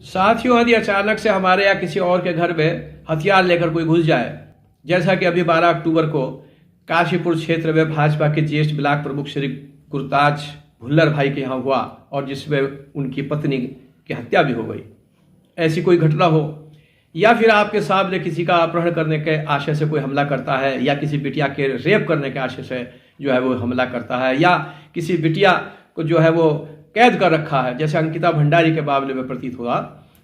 साथियों, यदि अचानक से हमारे या किसी और के घर में हथियार लेकर कोई घुस जाए, जैसा कि अभी 12 अक्टूबर को काशीपुर क्षेत्र में भाजपा के ज्येष्ठ ब्लॉक प्रमुख श्री गुरताज भुल्लर भाई के यहाँ हुआ और जिसमें उनकी पत्नी की हत्या भी हो गई, ऐसी कोई घटना हो, या फिर आपके सामने किसी का अपहरण करने के आशय से कोई हमला करता है, या किसी बिटिया के रेप करने के आशय से जो है वो हमला करता है, या किसी बिटिया को जो है वो कैद कर रखा है, जैसे अंकिता भंडारी के मामले में प्रतीत हुआ,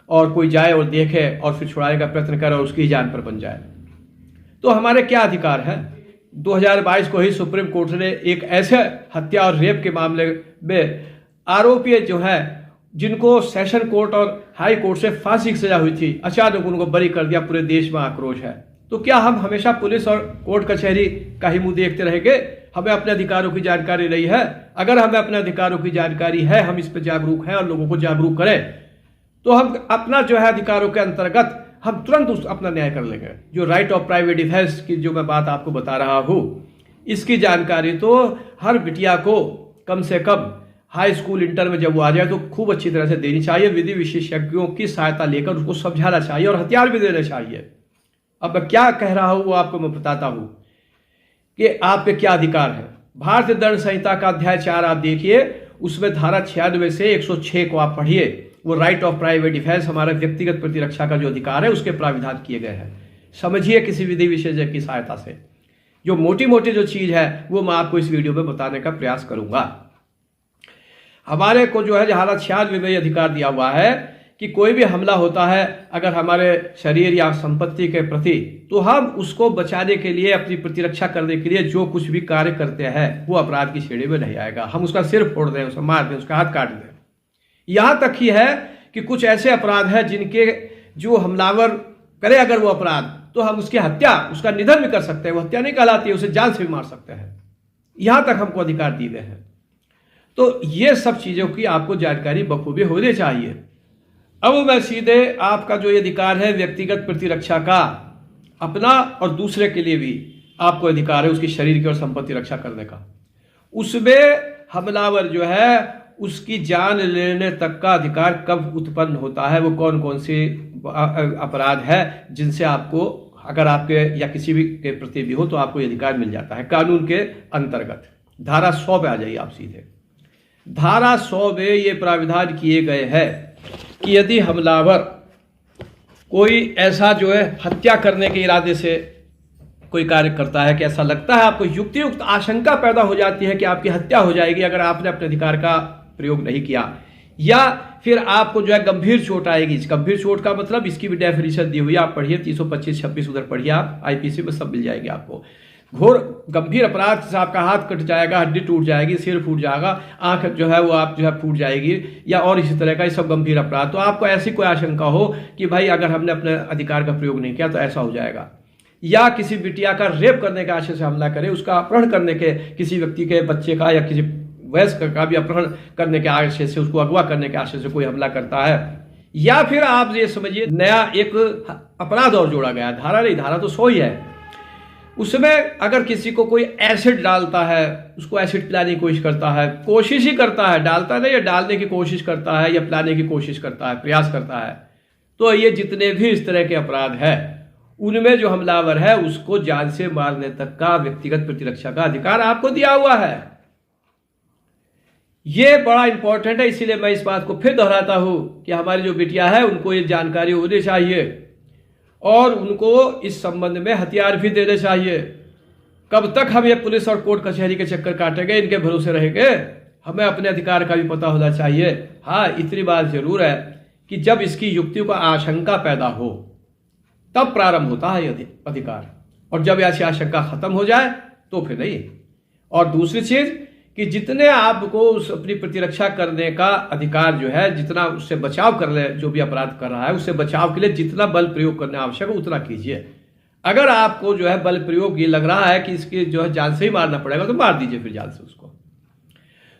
और कोई जाए और देखे और फिर छुड़ाने का प्रयत्न करे और उसकी जान पर बन जाए, तो हमारे क्या अधिकार है। 2022 को ही सुप्रीम कोर्ट ने एक ऐसे हत्या और रेप के मामले में आरोपी जो है, जिनको सेशन कोर्ट और हाई कोर्ट से फांसी की सजा हुई थी, अचानक उनको बरी कर दिया। पूरे देश में आक्रोश है। तो क्या हम हमेशा पुलिस और कोर्ट कचहरी का ही मुंह देखते रहेंगे? हमें अपने अधिकारों की जानकारी नहीं है? अगर हमें अपने अधिकारों की जानकारी है, हम इस पर जागरूक हैं और लोगों को जागरूक करें, तो हम अपना जो है अधिकारों के अंतर्गत हम तुरंत अपना न्याय कर लेंगे। जो राइट ऑफ प्राइवेट डिफेंस की जो मैं बात आपको बता रहा हूं, इसकी जानकारी तो हर बिटिया को कम से कम हाई स्कूल इंटर में जब वो आ जाए तो खूब अच्छी तरह से देनी चाहिए। विधि विशेषज्ञों की सहायता लेकर उसको समझाना चाहिए और हथियार भी देने चाहिए। अब मैं क्या कह रहा हूं वो आपको मैं बताता हूं कि आपके क्या अधिकार है। भारतीय दंड संहिता का अध्याय 4 आप देखिए, उसमें धारा 96 से 106 को आप पढ़िए। वो राइट ऑफ प्राइवेट डिफेंस, हमारा व्यक्तिगत प्रतिरक्षा का जो अधिकार है, उसके प्राविधान किए गए हैं। समझिए किसी विधि विशेषज्ञ की सहायता से। जो मोटी मोटी जो चीज है वो मैं आपको इस वीडियो में बताने का प्रयास करूंगा। हमारे को जो है धारा 96 में अधिकार दिया हुआ है कि कोई भी हमला होता है अगर हमारे शरीर या संपत्ति के प्रति, तो हम उसको बचाने के लिए, अपनी प्रतिरक्षा करने के लिए जो कुछ भी कार्य करते हैं वो अपराध की श्रेणी में नहीं आएगा। हम उसका सिर फोड़ दें, उसे मार दें, उसका हाथ काट दें, यहां तक ही है कि कुछ ऐसे अपराध हैं जिनके जो हमलावर करे अगर वो अपराध, तो हम उसकी हत्या, उसका निधन भी कर सकते हैं। वो हत्या नहीं कहलाती है, उसे जान से भी मार सकते हैं। यहां तक हमको अधिकार दिए गए हैं। तो ये सब चीजों की आपको जानकारी बखूबी होनी चाहिए। अब मैं सीधे आपका जो ये अधिकार है व्यक्तिगत प्रतिरक्षा का, अपना और दूसरे के लिए भी आपको अधिकार है उसकी शरीर की और संपत्ति रक्षा करने का। उसमें हमलावर जो है उसकी जान लेने तक का अधिकार कब उत्पन्न होता है, वो कौन कौन से अपराध है जिनसे आपको, अगर आपके या किसी भी के प्रति भी हो, तो आपको ये अधिकार मिल जाता है कानून के अंतर्गत। धारा 100 पे आ जाइए आप सीधे। धारा 100 में ये प्राविधान किए गए हैं कि यदि हमलावर कोई ऐसा जो है हत्या करने के इरादे से कोई कार्य करता है कि ऐसा लगता है, आपको युक्तियुक्त आशंका पैदा हो जाती है कि आपकी हत्या हो जाएगी अगर आपने अपने अधिकार का प्रयोग नहीं किया, या फिर आपको जो है गंभीर चोट आएगी। इस गंभीर चोट का मतलब, इसकी भी डेफिनेशन दी हुई है, आप पढ़िए 325, 26 उधर पढ़िए, आप आईपीसी में सब मिल जाएगी आपको। घोर गंभीर अपराध से आपका हाथ कट जाएगा, हड्डी टूट जाएगी, सिर फूट जाएगा, आंख जो है वो आप जो है फूट जाएगी, या और इसी तरह का ये सब गंभीर अपराध। तो आपको ऐसी कोई आशंका हो कि भाई अगर हमने अपने अधिकार का प्रयोग नहीं किया तो ऐसा हो जाएगा, या किसी बिटिया का रेप करने के आशय से हमला करे, उसका अपहरण करने के, किसी व्यक्ति के बच्चे का या किसी वयस्क का भी अपहरण करने के आशय से, उसको अगवा करने के आशय से कोई हमला करता है, या फिर आप ये समझिए नया एक अपराध और जोड़ा गया। धारा नहीं, धारा तो 100 ही है। उसमें अगर किसी को कोई एसिड डालता है, उसको एसिड पिलाने की कोशिश करता है, कोशिश ही करता है, डालता नहीं है, डालने की कोशिश करता है या पिलाने की कोशिश करता है, प्रयास करता है, तो ये जितने भी इस तरह के अपराध है उनमें जो हमलावर है उसको जान से मारने तक का व्यक्तिगत प्रतिरक्षा का अधिकार आपको दिया हुआ है। ये बड़ा इंपॉर्टेंट है, इसीलिए मैं इस बात को फिर दोहराता हूं कि हमारी जो बिटिया है उनको ये जानकारी होनी चाहिए और उनको इस संबंध में हथियार भी देने चाहिए। कब तक हम ये पुलिस और कोर्ट कचहरी के चक्कर काटेंगे, इनके भरोसे रहेंगे? हमें अपने अधिकार का भी पता होना चाहिए। हाँ, इतनी बात जरूर है कि जब इसकी युक्तियों का आशंका पैदा हो तब प्रारंभ होता है ये अधिकार, और जब ऐसी आशंका खत्म हो जाए तो फिर नहीं। और दूसरी चीज कि जितने आपको उस अपनी प्रतिरक्षा करने का अधिकार जो है, जितना उससे बचाव कर ले, जो भी अपराध कर रहा है उससे बचाव के लिए जितना बल प्रयोग करना आवश्यक है उतना कीजिए। अगर आपको जो है बल प्रयोग ये लग रहा है कि इसकी जो है जान से ही मारना पड़ेगा, तो मार दीजिए फिर जान से उसको।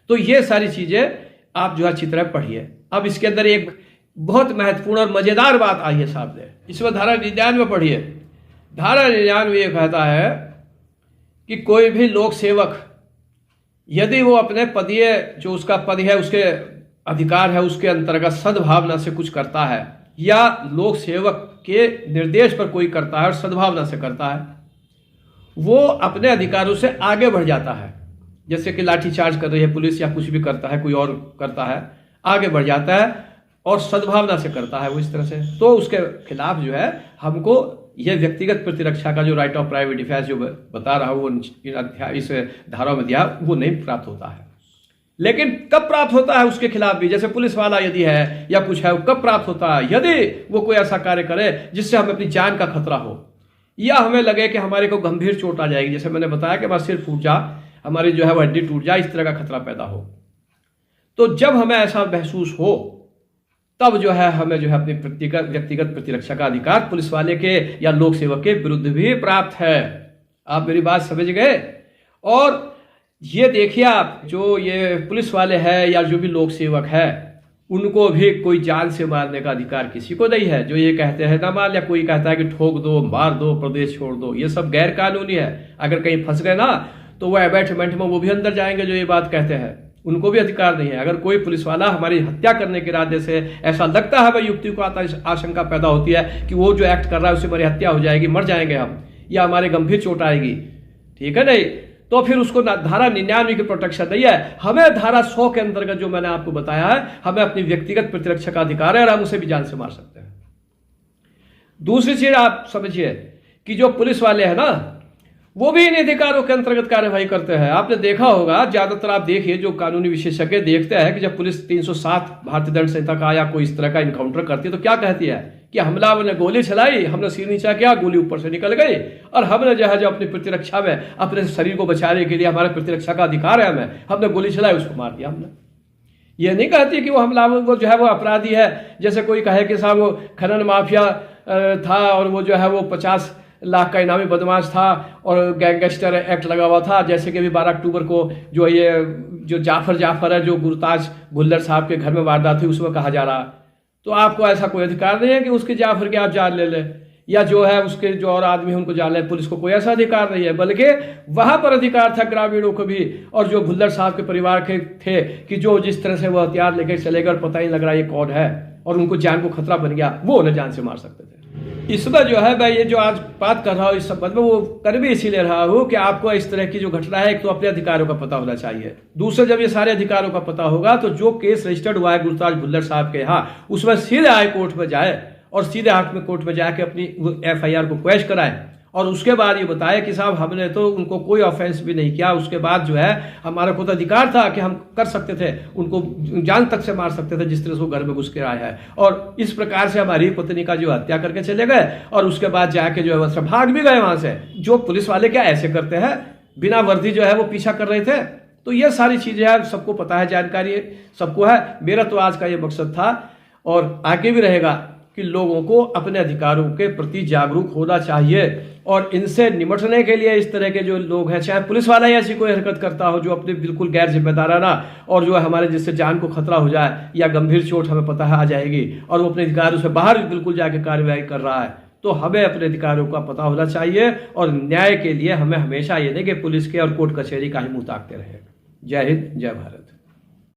तो ये सारी चीजें आप जो है अच्छी तरह पढ़िए। अब इसके अंदर एक बहुत महत्वपूर्ण और मजेदार बात आई है सामने, इसमें धारा 99 पढ़िए। धारा 99 ये कहता है कि कोई भी लोक सेवक यदि वो अपने पदीय जो उसका पद है उसके अधिकार है उसके अंतर्गत सद्भावना से कुछ करता है, या लोक सेवक के निर्देश पर कोई करता है और सद्भावना से करता है, वो अपने अधिकारों से आगे बढ़ जाता है। जैसे कि लाठीचार्ज कर रही है पुलिस या कुछ भी करता है, कोई और करता है, आगे बढ़ जाता है और सद्भावना से करता है वो इस तरह से, तो उसके खिलाफ जो है हमको यह व्यक्तिगत प्रतिरक्षा का जो राइट ऑफ प्राइवेट डिफेंस जो बता रहा हूँ वो इस धारा में दिया, वो नहीं प्राप्त होता है। लेकिन कब प्राप्त होता है उसके खिलाफ भी, जैसे पुलिस वाला यदि है या कुछ है, वो कब प्राप्त होता है? यदि वो कोई ऐसा कार्य करे जिससे हमें अपनी जान का खतरा हो, या हमें लगे कि हमारे को गंभीर चोट आ जाएगी, जैसे मैंने बताया कि हमारा सिर फूट जा, हमारी जो है वो हड्डी टूट जाए, इस तरह का खतरा पैदा हो। तो जब हमें ऐसा महसूस हो तब जो है हमें जो है अपनी व्यक्तिगत प्रतिरक्षा का अधिकार पुलिस वाले के या लोक सेवक के विरुद्ध भी प्राप्त है। आप मेरी बात समझ गए? और ये देखिए आप, जो ये पुलिस वाले हैं या जो भी लोक सेवक है, उनको भी कोई जान से मारने का अधिकार किसी को नहीं है। जो ये कहते हैं ना मार, या कोई कहता है कि ठोक दो, मार दो, प्रदेश छोड़ दो, ये सब गैर कानूनी है। अगर कहीं फंस गए ना तो वो अबैटमेंट में वो भी अंदर जाएंगे जो ये बात कहते हैं, उनको भी अधिकार नहीं है। अगर कोई पुलिस वाला हमारी हत्या करने के इरादे से, ऐसा लगता है भाई युक्ति को आशंका पैदा होती है कि वो जो एक्ट कर रहा है उससे हमारी हत्या हो जाएगी, मर जाएंगे हम, या हमारे गंभीर चोट आएगी, ठीक है नहीं, तो फिर उसको धारा 99 की प्रोटेक्शन नहीं है। हमें धारा 100 के अंतर्गत जो मैंने आपको बताया है, हमें अपनी व्यक्तिगत प्रतिरक्षा का अधिकार है और हम उसे भी जान से मार सकते हैं। दूसरी चीज आप समझिए कि जो पुलिस वाले हैं ना, वो भी इन अधिकारों के अंतर्गत कार्यवाही करते हैं। आपने देखा होगा, ज्यादातर आप देखिए जो कानूनी विशेषज्ञ देखते हैं कि जब पुलिस 307 भारतीय दंड संहिता का या कोई इस तरह का इनकाउंटर करती है तो क्या कहती है कि हमलावर ने गोली चलाई, हमने सिर नीचा किया, गोली ऊपर से निकल गई, और हमने जो है जो अपनी प्रतिरक्षा में, अपने शरीर को बचाने के लिए, हमारे प्रतिरक्षा का अधिकार है, हमने गोली चलाई, उसको मार दिया हमने। ये नहीं कहती कि वो हमलावर को जो है वो अपराधी है। जैसे कोई कहे कि साहब वो खनन माफिया था और वो जो है वो 50 लाख का इनामी बदमाश था और गैंगस्टर एक्ट लगा हुआ था, जैसे कि अभी 12 अक्टूबर को जो जाफर है, जो गुरताज भुल्लर साहब के घर में वारदात हुई, उसमें कहा जा रहा। तो आपको ऐसा कोई अधिकार नहीं है कि उसके जाफर के आप जान ले लें, या जो है उसके जो और आदमी है उनको जान ले। पुलिस को कोई ऐसा अधिकार नहीं है, बल्कि वहां पर अधिकार था ग्रामीणों को भी, और जो भुल्लर साहब के परिवार के थे कि जो जिस तरह से वो हथियार लेकर चले गए और पता ही लग रहा ये कौन है, और उनको जान को खतरा बन गया, वो उन्हें जान से मार सकते थे। इसमें जो है मैं ये जो आज बात कर रहा हूँ इस संबंध में, वो कर भी इसीलिए रहा हूँ कि आपको इस तरह की जो घटना है, एक तो अपने अधिकारों का पता होना चाहिए, दूसरे जब ये सारे अधिकारों का पता होगा तो जो केस रजिस्टर्ड हुआ है गुरताज भुल्लर साहब के यहाँ, उसमें सीधे हाई कोर्ट में जाए और सीधे हाकिम कोर्ट में जाके अपनी FIR को क्वैश कराए, और उसके बाद ये बताया कि साहब हमने तो उनको कोई ऑफेंस भी नहीं किया, उसके बाद जो है हमारा खुद अधिकार था कि हम कर सकते थे, उनको जान तक से मार सकते थे जिस तरह से वो घर में घुस के आया है, और इस प्रकार से हमारी पत्नी का जो हत्या करके चले गए, और उसके बाद जाके जो है भाग भी गए वहां से। जो पुलिस वाले क्या ऐसे करते हैं, बिना वर्दी जो है वो पीछा कर रहे थे। तो ये सारी चीजें हैं, सबको पता है, जानकारी सबको है। मेरा तो आज का ये मकसद था और आगे भी रहेगा कि लोगों को अपने अधिकारों के प्रति जागरूक होना चाहिए, और इनसे निपटने के लिए इस तरह के जो लोग हैं, चाहे पुलिस वाला ही ऐसी कोई हरकत करता हो जो अपने बिल्कुल गैर जिम्मेदाराना, और जो हमारे जिससे जान को खतरा हो जाए या गंभीर चोट हमें पता आ जाएगी, और वो अपने अधिकारों से बाहर बिल्कुल जाके कार्रवाई कर रहा है, तो हमें अपने अधिकारों का पता होना चाहिए। और न्याय के लिए हमें हमेशा ये नहीं कि पुलिस के और कोर्ट कचहरी का ही मुंह ताकते रहे। जय हिंद, जय भारत।